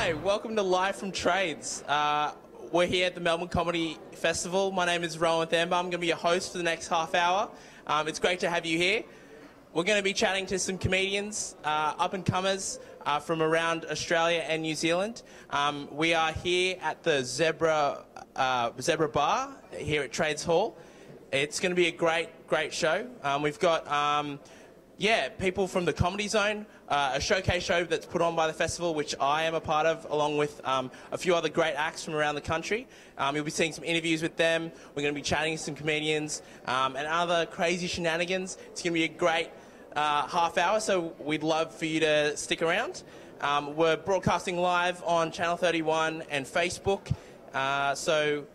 Hi, welcome to Live from Trades. We're here at the Melbourne Comedy Festival. My name is Rowan Thambar. I'm going to be your host for the next half hour. It's great to have you here. We're going to be chatting to some comedians, up-and-comers from around Australia and New Zealand. We are here at the Zebra Bar here at Trades Hall. It's going to be a great show. We've got people from the Comedy Zone, a showcase show that's put on by the festival, which I am a part of, along with a few other great acts from around the country. You'll be seeing some interviews with them. We're going to be chatting to some comedians and other crazy shenanigans. It's going to be a great half hour, so we'd love for you to stick around. We're broadcasting live on Channel 31 and Facebook, so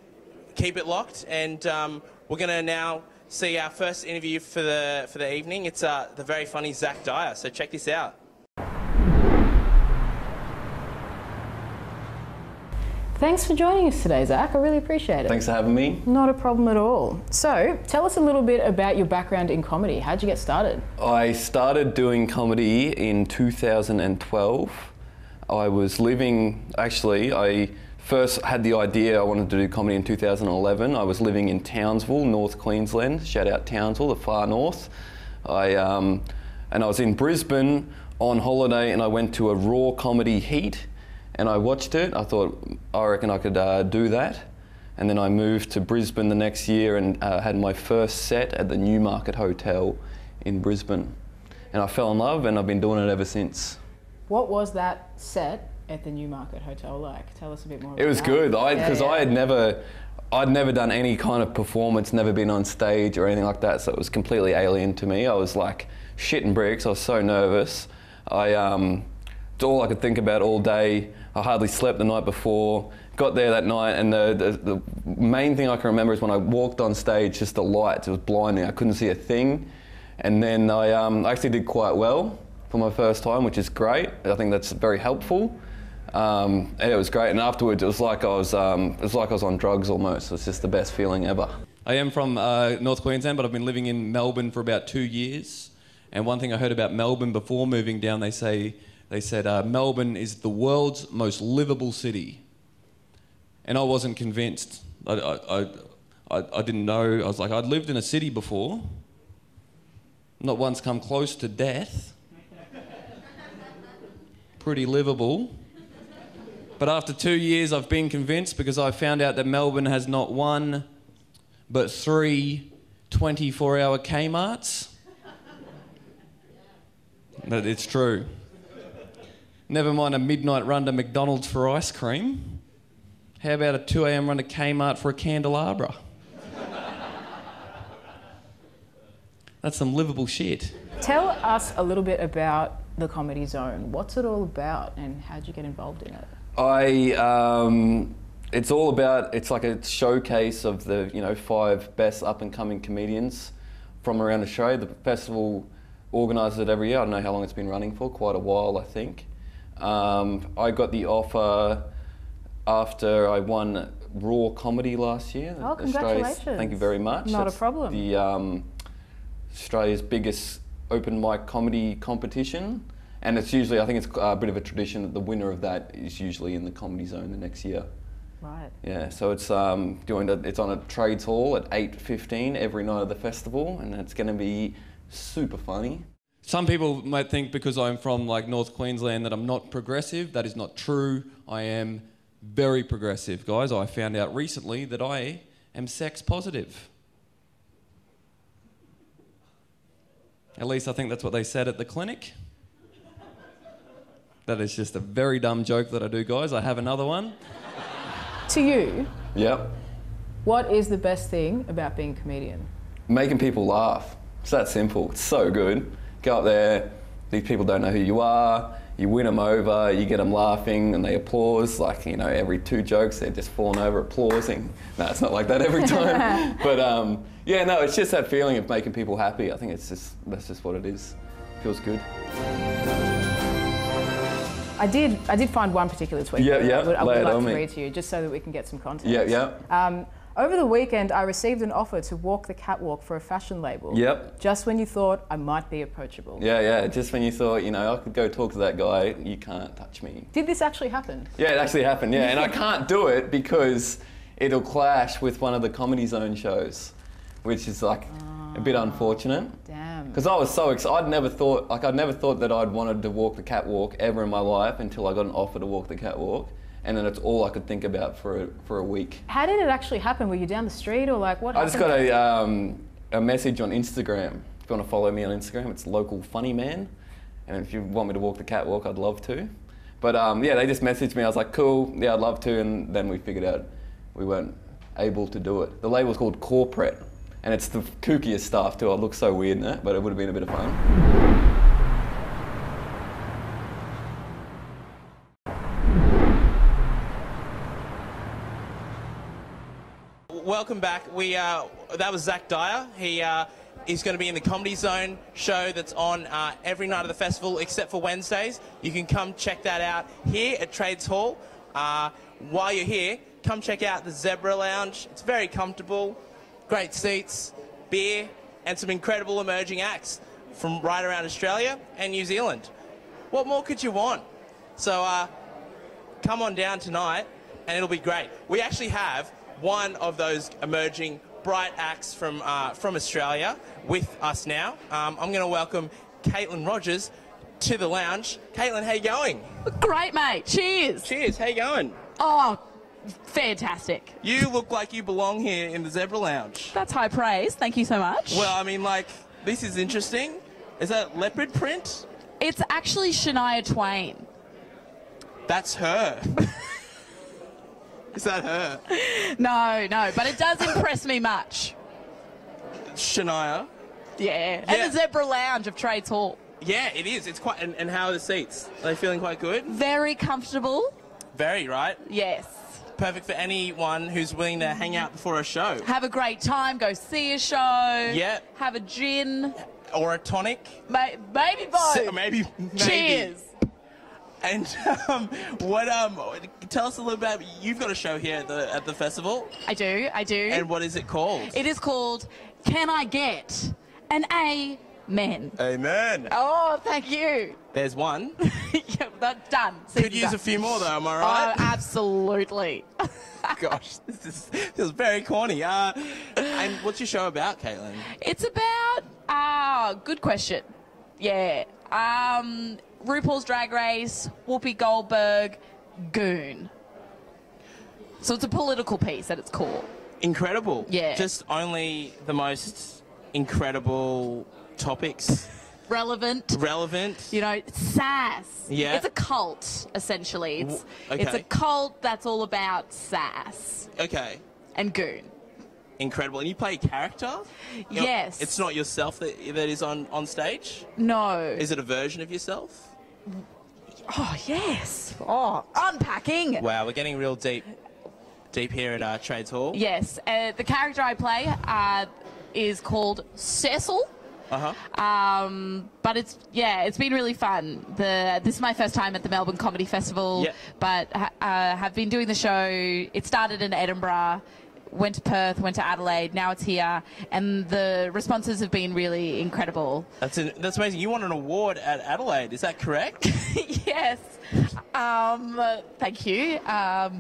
keep it locked. And we're going to now see our first interview for the evening. It's the very funny Zack Dyer, so check this out. Thanks for joining us today, Zack. I really appreciate it. Thanks for having me. Not a problem at all. So, tell us a little bit about your background in comedy. How'd you get started? I started doing comedy in 2012. I was living, I first had the idea I wanted to do comedy in 2011. I was living in Townsville, North Queensland. Shout out Townsville, the far north. And I was in Brisbane on holiday, and I went to a raw comedy heat, and I watched it. I thought, I reckon I could do that. And then I moved to Brisbane the next year and had my first set at the Newmarket Hotel in Brisbane. And I fell in love, and I've been doing it ever since. What was that set at the Newmarket Hotel like? Tell us a bit more about that. It was good, because I'd never done any kind of performance, never been on stage or anything like that, so it was completely alien to me. I was like shitting bricks, I was so nervous. It's all I could think about all day. I hardly slept the night before. Got there that night, and the main thing I can remember is when I walked on stage, just the lights, it was blinding. I couldn't see a thing. And then I actually did quite well for my first time, which is great. I think that's very helpful. And it was great, and afterwards it was like I was on drugs almost. It was just the best feeling ever. I am from North Queensland, but I've been living in Melbourne for about 2 years. And one thing I heard about Melbourne before moving down, they said Melbourne is the world's most livable city. And I wasn't convinced. I didn't know. I was like, I'd lived in a city before, not once come close to death. Pretty livable. But after 2 years, I've been convinced, because I found out that Melbourne has not one, but 3 24-hour Kmarts. But it's true. Never mind a midnight run to McDonald's for ice cream. How about a 2 a.m. run to Kmart for a candelabra? That's some livable shit. Tell us a little bit about the Comedy Zone. What's it all about, and how'd you get involved in it? It's all about, it's like a showcase of the 5 best up-and-coming comedians from around Australia. The festival organises it every year. I don't know how long it's been running for, quite a while, I think. I got the offer after I won Raw Comedy last year. Oh, congratulations. Thank you very much. Not a problem. The Australia's biggest open mic comedy competition. And it's usually, I think it's a bit of a tradition that the winner of that is usually in the Comedy Zone the next year. Right. Yeah, so it's it's on at Trades Hall at 8:15 every night of the festival, and it's going to be super funny. Some people might think because I'm from North Queensland that I'm not progressive. That is not true. I am very progressive, guys. I found out recently that I am sex positive. At least I think that's what they said at the clinic. That is just a very dumb joke that I do, guys. I have another one. To you, yep. What is the best thing about being a comedian? Making people laugh. It's that simple. It's so good. Go up there, these people don't know who you are, you win them over, you get them laughing and they applause. Every 2 jokes they're just falling over applauding. No, it's not like that every time. But it's just that feeling of making people happy. I think that's just what it is. Feels good. I did find one particular tweet. Yeah, I would like to me. read to you, just so that we can get some context. Yeah. Over the weekend, I received an offer to walk the catwalk for a fashion label. Yep. Just when you thought I might be approachable. Yeah. Just when you thought, you know, I could go talk to that guy, you can't touch me. Did this actually happen? Yeah, it actually happened, yeah. And I can't do it because it'll clash with one of the Comedy Zone shows, which is like a bit unfortunate. Damn. Because I was so excited. I'd never thought that I'd wanted to walk the catwalk ever in my life until I got an offer to walk the catwalk. And then it's all I could think about for a week. How did it actually happen? Were you down the street or like what happened? I just got a message on Instagram. If you want to follow me on Instagram, it's local funny man. And if you want me to walk the catwalk, I'd love to. But yeah, they just messaged me. I was like, cool, yeah, I'd love to. And then we figured out we weren't able to do it. The label's called Corporate. And it's the kookiest stuff too. It looks so weird in it, but it would have been a bit of fun. Welcome back. That was Zack Dyer. He's going to be in the Comedy Zone show that's on every night of the festival except for Wednesdays. You can come check that out here at Trades Hall. While you're here, come check out the Zebra Lounge. It's very comfortable, great seats, beer, and some incredible emerging acts from right around Australia and New Zealand. What more could you want? So come on down tonight and it'll be great. We actually have one of those emerging bright acts from Australia with us now. I'm going to welcome Kaitlyn Rogers to the lounge. Kaitlyn, how you going? Great, mate. Cheers. Cheers. How you going? Oh, fantastic. You look like you belong here in the Zebra Lounge. That's high praise. Thank you so much. Well, I mean, like, this is interesting. Is that leopard print? It's actually Shania Twain. That's her. Is that her? No, but it does impress me much. Shania? Yeah. And the Zebra Lounge of Trades Hall. Yeah, it is. It's quite. And how are the seats? Are they feeling quite good? Very comfortable. Very, right? Yes. Perfect for anyone who's willing to hang out before a show. Have a great time. Go see a show. Yeah. Have a gin. Or a tonic. Maybe both. Maybe. Cheers. And tell us a little bit. You've got a show here at the festival. I do. And what is it called? It is called Can I Get an Amen? Amen. Oh, thank you. There's one. Yeah, that's done. Could use a few more though. Am I right? Oh, absolutely. Gosh, this is very corny. And what's your show about, Kaitlyn? It's about good question. Yeah. RuPaul's Drag Race, Whoopi Goldberg, Goon. So it's a political piece at its core. Incredible. Yeah. Just only the most incredible topics. Relevant. You know, sass. Yeah. It's a cult, essentially. Okay. It's a cult that's all about sass. Okay. And Goon. Incredible. And you play a character? Yes. It's not yourself that is on stage? No. Is it a version of yourself? Oh, yes. Oh, unpacking. Wow, we're getting real deep here at Trades Hall. Yes. The character I play is called Cecil. But it's been really fun. This is my first time at the Melbourne Comedy Festival, but have been doing the show. It started in Edinburgh, went to Perth, went to Adelaide, now it's here, and the responses have been really incredible. That's amazing. You won an award at Adelaide, is that correct? Yes. Thank you. I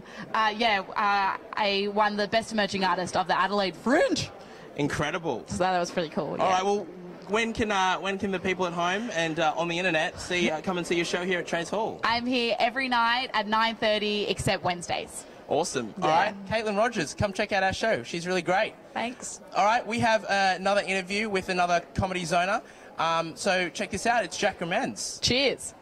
won the Best Emerging Artist of the Adelaide Fringe. Incredible. So that was pretty cool. All right, well, when can the people at home and on the internet come and see your show here at Trades Hall? I'm here every night at 9:30 except Wednesdays. Awesome. Yeah. All right, Kaitlyn Rogers, come check out our show. She's really great. Thanks. All right, we have another interview with another Comedy Zoner. So check this out. It's Jack Gramenz. Cheers.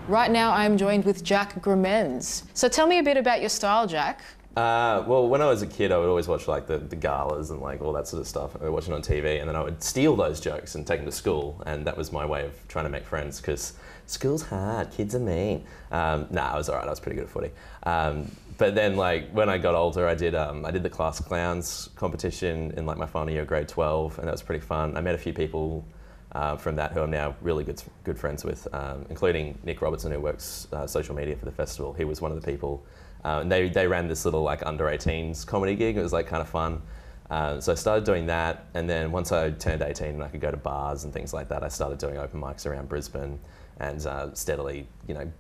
Right now I'm joined with Jack Gramenz. So tell me a bit about your style, Jack. Well, when I was a kid, I would always watch like the galas and like all that sort of stuff. I would watch it on TV, and then I would steal those jokes and take them to school, and that was my way of trying to make friends because school's hard, kids are mean. I was alright. I was pretty good at footy. But then, like when I got older, I did the class clowns competition in like my final year of grade 12, and that was pretty fun. I met a few people from that, who I'm now really good friends with, including Nick Robertson, who works social media for the festival. He was one of the people. And they ran this little like under 18s comedy gig. It was like kind of fun. So I started doing that, and then once I turned 18 and I could go to bars and things like that, I started doing open mics around Brisbane and steadily,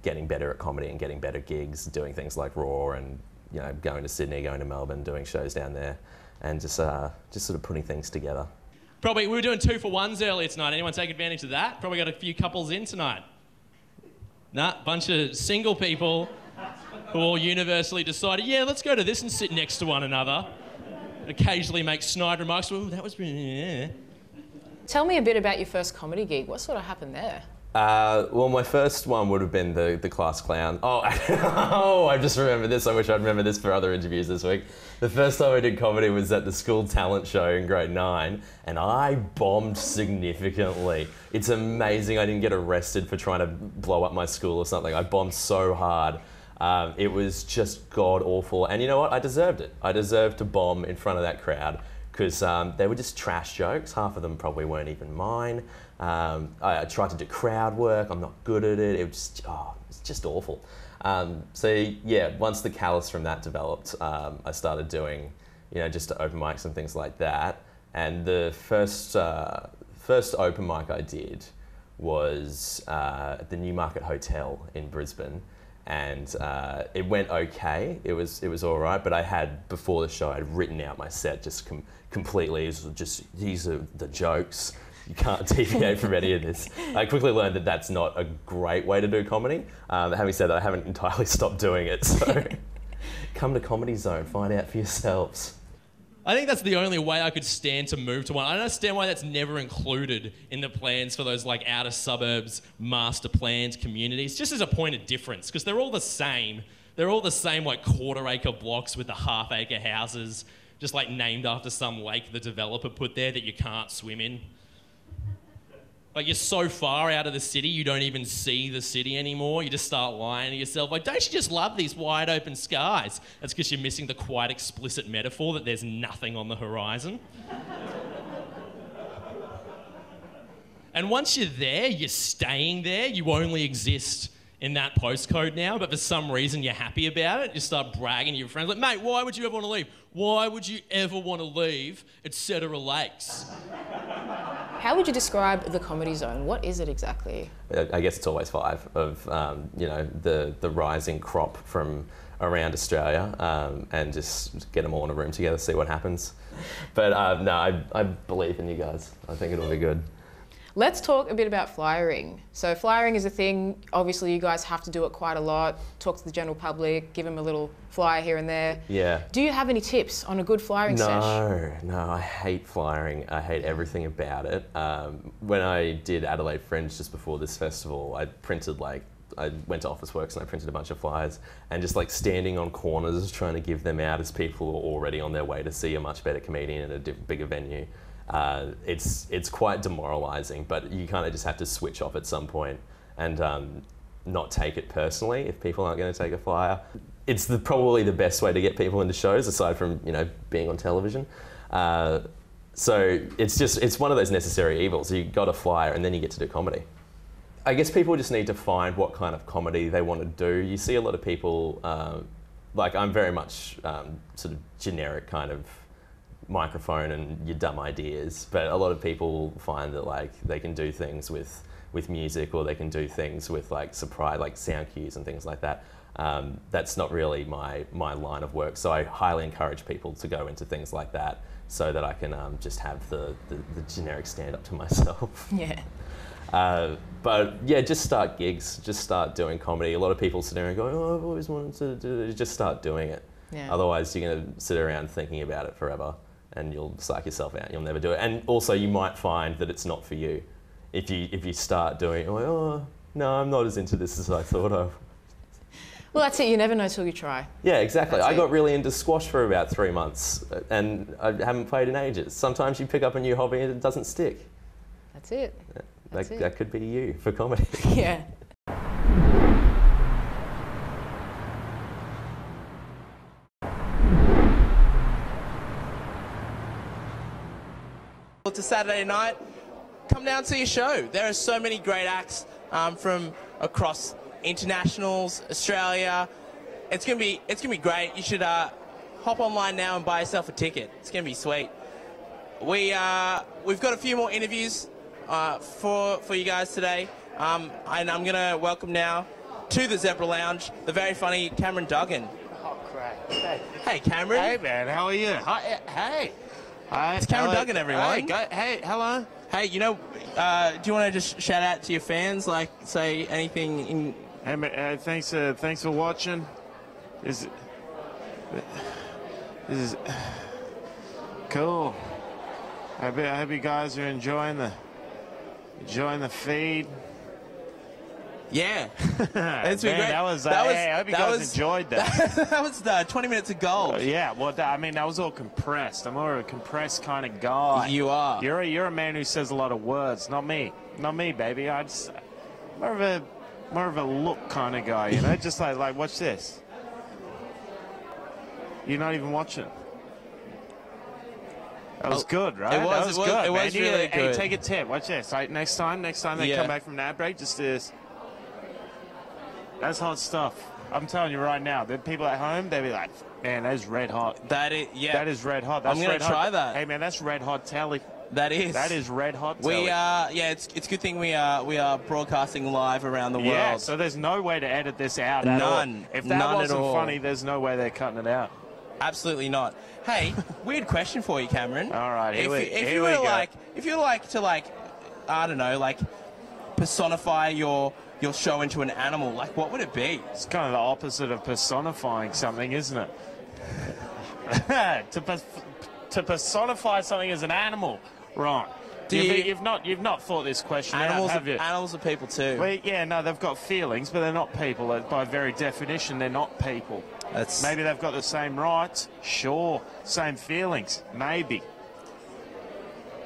getting better at comedy and getting better gigs, doing things like Raw and, going to Sydney, going to Melbourne, doing shows down there, and just sort of putting things together. We were doing 2-for-1s earlier tonight. Anyone take advantage of that? Probably got a few couples in tonight. Nah, bunch of single people who all universally decided, yeah, let's go to this and sit next to one another. Occasionally make snide remarks. Well, that was really... Yeah. Tell me a bit about your first comedy gig. What sort of happened there? Well, my first one would have been the class clown. Oh, I just remember this. I wish I'd remember this for other interviews this week. The first time I did comedy was at the school talent show in grade 9, and I bombed significantly. It's amazing I didn't get arrested for trying to blow up my school or something. I bombed so hard. It was just god-awful. And you know what? I deserved it. I deserved to bomb in front of that crowd because they were just trash jokes. Half of them probably weren't even mine. I tried to do crowd work. I'm not good at it. It was just awful. So yeah, once the callus from that developed, I started doing, just open mics and things like that. And the first open mic I did was at the Newmarket Hotel in Brisbane. And it went okay. It was all right, but I had, before the show, I'd written out my set just completely. It was just, these are the jokes. You can't deviate from any of this. I quickly learned that that's not a great way to do comedy. Having said that, I haven't entirely stopped doing it. So come to Comedy Zone, find out for yourselves. I think that's the only way I could stand to move to one. I don't understand why that's never included in the plans for those like outer suburbs, master planned communities, just as a point of difference, because they're all the same. They're all the same like quarter-acre blocks with the half-acre houses, just like named after some lake the developer put there that you can't swim in. Like, you're so far out of the city, you don't even see the city anymore. You just start lying to yourself. Like, don't you just love these wide open skies? That's because you're missing the quite explicit metaphor that there's nothing on the horizon. And once you're there, you're staying there. You only exist in that postcode now, but for some reason you're happy about it. You start bragging to your friends, like, mate, why would you ever want to leave? Why would you ever want to leave etc. Lakes? How would you describe the Comedy Zone? What is it exactly? I guess it's always 5 of, the rising crop from around Australia, and just get them all in a room together, see what happens. But no, I believe in you guys. I think it'll be good. Let's talk a bit about flyering. So flyering is a thing, obviously you guys have to do it quite a lot, talk to the general public, give them a little flyer here and there. Yeah. Do you have any tips on a good flyering sesh? No, I hate flyering. I hate everything about it. When I did Adelaide Fringe just before this festival, I went to Officeworks and I printed a bunch of flyers, and just like standing on corners trying to give them out as people who are already on their way to see a much better comedian at a bigger venue. It's quite demoralising, but you kind of just have to switch off at some point and not take it personally if people aren't going to take a flyer. It's probably the best way to get people into shows, aside from being on television. So it's one of those necessary evils. You got a flyer and then you get to do comedy. I guess people just need to find what kind of comedy they want to do. You see a lot of people, like I'm very much sort of generic kind of microphone and your dumb ideas, but a lot of people find that like they can do things with music, or they can do things with like surprise, like sound cues and things like that. That's not really my line of work, so I highly encourage people to go into things like that so that I can just have the generic stand-up to myself. Yeah. But yeah, just start gigs, just start doing comedy. A lot of people sit there and go, oh, I've always wanted to do it. Just start doing it. Yeah. Otherwise you're going to sit around thinking about it forever and you'll psych yourself out. You'll never do it. And also you might find that it's not for you. If you start doing it, oh, no, I'm not as into this as I thought I was. Well, that's it. You never know till you try. Yeah, exactly. That's I got really into squash for about 3 months and I haven't played in ages. Sometimes you pick up a new hobby and it doesn't stick. That's it. That could be you for comedy. Yeah. It's a Saturday night. come down and see a show. There are so many great acts from across internationals, Australia. It's gonna be great. You should hop online now and buy yourself a ticket. It's gonna be sweet. We've got a few more interviews for you guys today, and I'm gonna welcome now to the Zebra Lounge the very funny Cameron Duggan. Oh crap! Hey Cameron. Hey man, how are you? Hi, hey. Hi, It's Cameron Duggan, everyone. Hey, hello. Hey, do you want to just shout out to your fans, like say anything in? Hey, man, thanks for watching. This is cool. I hope you guys are enjoying the feed. Yeah, It's been great. I hope you guys enjoyed that. That was 20 minutes of gold. Yeah, well, I mean, that was all compressed. I'm more of a compressed kind of guy. You are. You're a man who says a lot of words. Not me, baby. More of a look kind of guy. You know, just like watch this. You're not even watching. That was good, right? That was good. It was really good. Hey, take a tip. Watch this. Right, next time they come back from that break, just this. That's hot stuff. I'm telling you right now. The people at home, they'll be like, man, that's red hot. That is, yeah. That is red hot. That's I'm gonna try that. Hey man, that's red hot telly. That is. That is red hot telly. It's a good thing we are broadcasting live around the world. Yeah, so there's no way to edit this out at all. If that wasn't funny, there's no way they're cutting it out. Absolutely not. Hey, weird question for you, Cameron. All right, if you were like to I don't know, like personify your show into an animal, like what would it be? It's kind of the opposite of personifying something, isn't it? To personify something as an animal, right? You've not thought this question out, have you? Animals are people too. Well, yeah, no, they've got feelings, but they're not people. By very definition, they're not people. Maybe they've got the same rights, sure. Same feelings, maybe.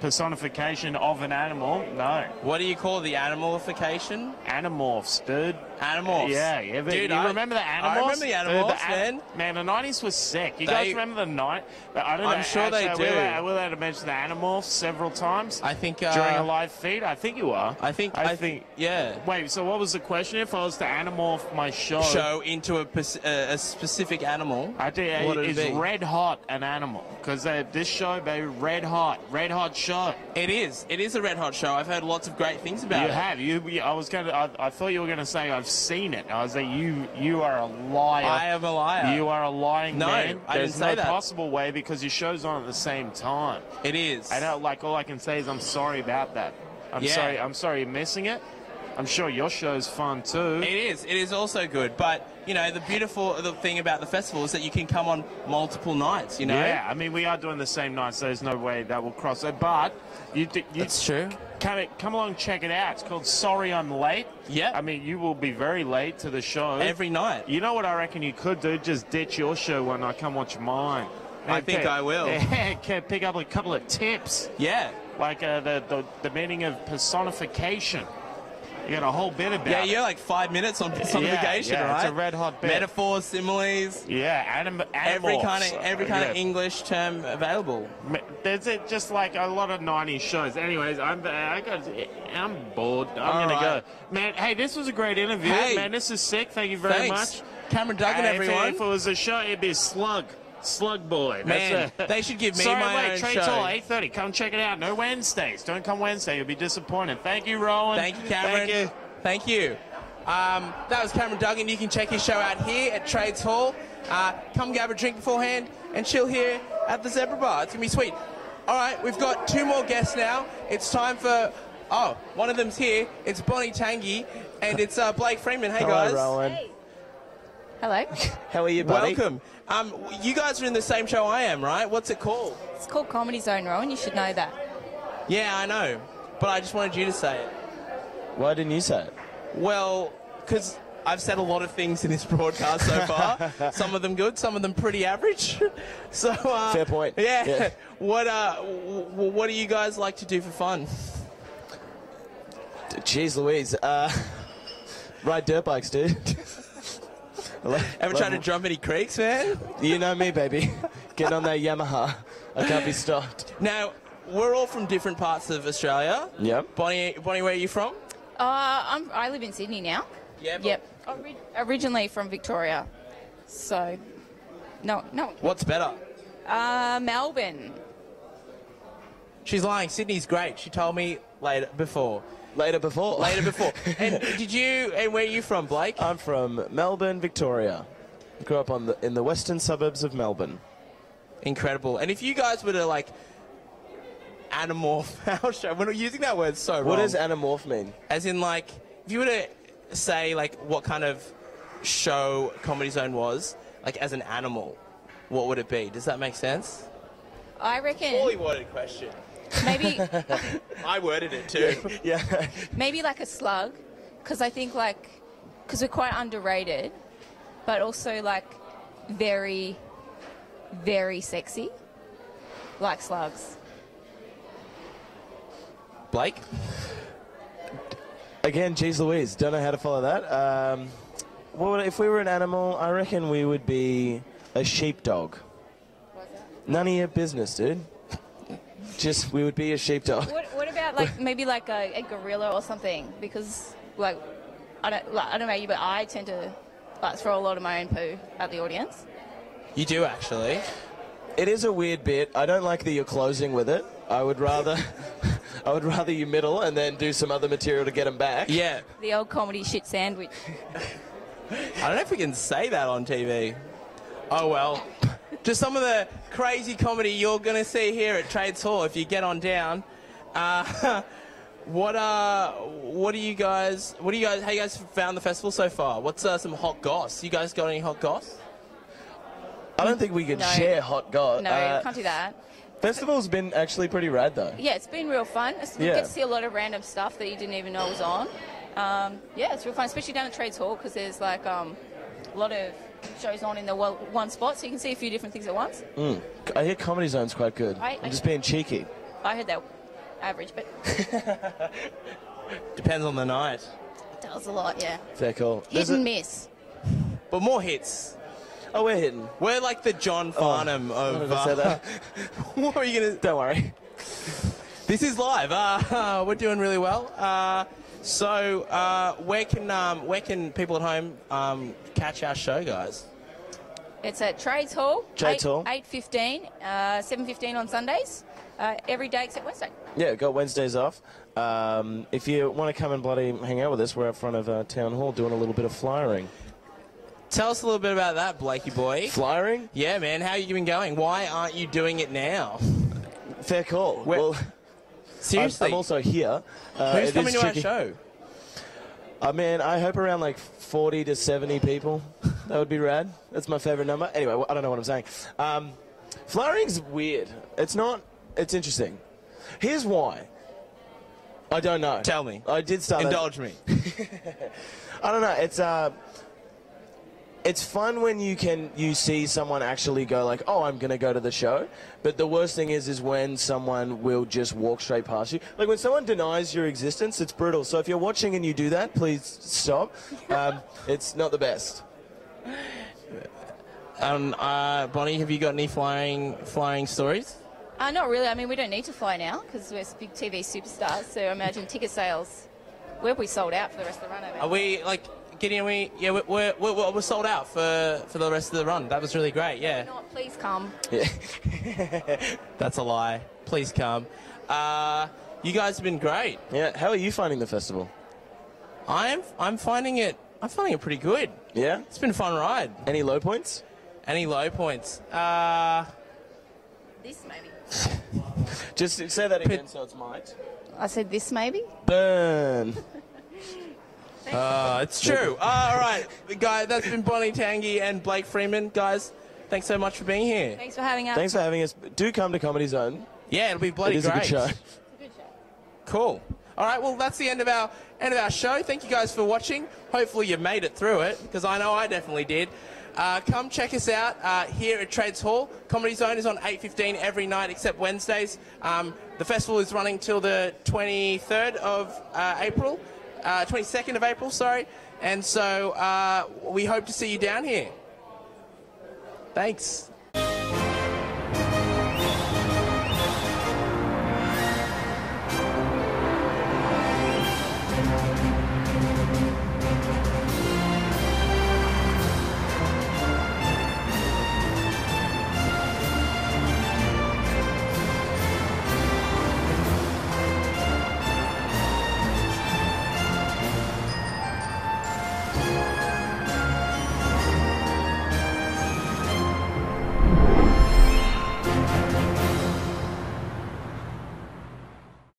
Personification of an animal, no. What do you call the animalification? Animorphs, dude. Animorphs. Yeah. Dude, you remember the Animorphs? I remember the Animorphs, man. Man, the 90s was sick. You guys remember the night? I'm sure they do. I will have to mention the Animorphs several times. I think during a live feed. I think you are. I think. Yeah. Wait. So what was the question? If I was to animorph my show into a specific animal, is red hot an animal? Because this show, baby, red hot show. It is. It is a red hot show. I've heard lots of great things about it. You have. I thought you were going to say I've seen it. I was like, you are a liar. I am a liar. You are a lying man. I didn't say that. There's no possible way because your show's on at the same time. It is. I know. Like all I can say is I'm sorry about that. I'm sorry you're missing it. I'm sure your show's fun too. It is. It is also good. But, you know, the thing about the festival is that you can come on multiple nights, you know? Yeah, I mean, we are doing the same night, so there's no way that will cross it. But that's true. Come along, check it out. It's called Sorry I'm Late. Yeah. I mean, you will be very late to the show. Every night. You know what I reckon you could do? Just ditch your show when I come watch mine. I think I will. Yeah, pick up a couple of tips. Yeah. Like the meaning of personification. You got a whole bit about it. Yeah, you're like 5 minutes on personification, right? It's a red hot bit. Metaphors, similes. Yeah, every kind of English term available. There's just like a lot of 90s shows. Anyways, I'm bored. I'm gonna go. Man, hey, this was a great interview. Hey. Man, this is sick. Thank you very much. Cameron Duggan, everyone. If it was a show, it'd be Slug Boy. Man, they should give me my own Trade show. Hall, 8:30. Come check it out. No Wednesdays. Don't come Wednesday. You'll be disappointed. Thank you, Rowan. Thank you, Cameron. Thank you. That was Cameron Duggan. You can check his show out here at Trades Hall. Come grab a drink beforehand and chill here at the Zebra Bar. It's going to be sweet. All right, we've got 2 more guests now. It's time for... Oh, one of them's here. It's Bonnie Tangey, and it's Blake Freeman. Hey, guys. Hello, Rowan. Hey. Hello. How are you, buddy? Welcome. You guys are in the same show I am, right? What's it called? It's called Comedy Zoner Rowan. You should know that. Yeah, I know. But I just wanted you to say it. Why didn't you say it? Well, because I've said a lot of things in this broadcast so far. Some of them good, some of them pretty average. So fair point. Yeah. What do you guys like to do for fun? Jeez Louise. Ride dirt bikes, dude. Ever tried to jump any creeks, man? You know me, baby. Get on that Yamaha. I can't be stopped. Now, we're all from different parts of Australia. Yep. Bonnie, where are you from? I live in Sydney now. Yeah. Yep. Originally from Victoria. So, no. What's better? Melbourne. She's lying. Sydney's great. She told me later before. Later before. And where are you from, Blake? I'm from Melbourne, Victoria. Grew up in the western suburbs of Melbourne. Incredible. And if you guys were to, like, anamorph our show, we're not using that word so wrong. What does anamorph mean? As in, like, if you were to say, like, what kind of show Comedy Zone was, like, as an animal, what would it be? Does that make sense? I reckon. Poorly worded question. Maybe. I worded it too. Yeah. Maybe like a slug, because I think because we're quite underrated, but also like very, very sexy, like slugs. Blake? Again, geez Louise, don't know how to follow that. Well, if we were an animal, I reckon we would be a sheepdog. None of your business, dude. Just, we would be a sheepdog. What about like maybe like a gorilla or something? Because like I don't know about you, but I tend to like throw a lot of my own poo at the audience. You do actually. It is a weird bit. I don't like that you're closing with it. I would rather you middle and then do some other material to get them back. Yeah. The old comedy shit sandwich. I don't know if we can say that on TV. Oh well. Just some of the crazy comedy you're going to see here at Trades Hall if you get on down. What do you guys, how you guys found the festival so far? What's some hot goss? You guys got any hot goss? I don't think we could share hot goss. No, can't do that. Festival's been actually pretty rad though. Yeah, it's been real fun. You get to see a lot of random stuff that you didn't even know was on. Yeah, it's real fun, especially down at Trades Hall because there's like a lot of shows on in the one spot, so you can see a few different things at once. I hear Comedy Zone's quite good. I'm just being cheeky. I heard that average, but depends on the night. It does a lot, yeah. Fair call. Hit and miss. But more hits. Oh, we're hitting. We're like the John Farnham of... I say that. What are you going to... Don't worry. This is live. We're doing really well. So where can people at home catch our show, guys? It's at Trades Hall. Trades Hall. 8:15, 7:15 on Sundays. Every day except Wednesday. Yeah, got Wednesdays off. If you want to come and bloody hang out with us, we're out front of Town Hall doing a little bit of flyering. Tell us a little bit about that, Blakey boy. Flyering? Yeah, man. How you been going? Why aren't you doing it now? Fair call. Well, seriously. I'm also here. Who's coming to our show? Man, I hope around like 40 to 70 people. That would be rad. That's my favourite number. Anyway, I don't know what I'm saying. Flyering's weird. It's not. It's interesting. Here's why. I don't know. Tell me. I did start. Indulge me. I don't know. It's fun when you see someone actually go like, oh, I'm going to go to the show. But the worst thing is when someone will just walk straight past you. Like when someone denies your existence, it's brutal. So if you're watching and you do that, please stop. It's not the best. Bonnie, have you got any flying stories? Not really. I mean, we don't need to fly now because we're big TV superstars. So I imagine ticket sales, we'll be sold out for the rest of the run. Are we like? Yeah, we're sold out for the rest of the run. That was really great, yeah. If not, please come. Yeah. That's a lie. Please come. You guys have been great. Yeah. How are you finding the festival? I'm finding it pretty good. Yeah. It's been a fun ride. Any low points? Any low points? This maybe. Just say that again so it's mic'd. I said this maybe. Burn. It's true. All right, guys, that's been Bonnie, Tangey, and Blake Freeman. Guys, thanks so much for being here. Thanks for having us. Thanks for having us. Do come to Comedy Zone. Yeah, it'll be bloody great. It is a good show. It's a good show. Cool. All right, well, that's the end of our show. Thank you guys for watching. Hopefully you made it through it, because I know I definitely did. Come check us out here at Trades Hall. Comedy Zone is on 8:15 every night except Wednesdays. The festival is running till the 23rd of April. 22nd of April, sorry. And so we hope to see you down here. Thanks.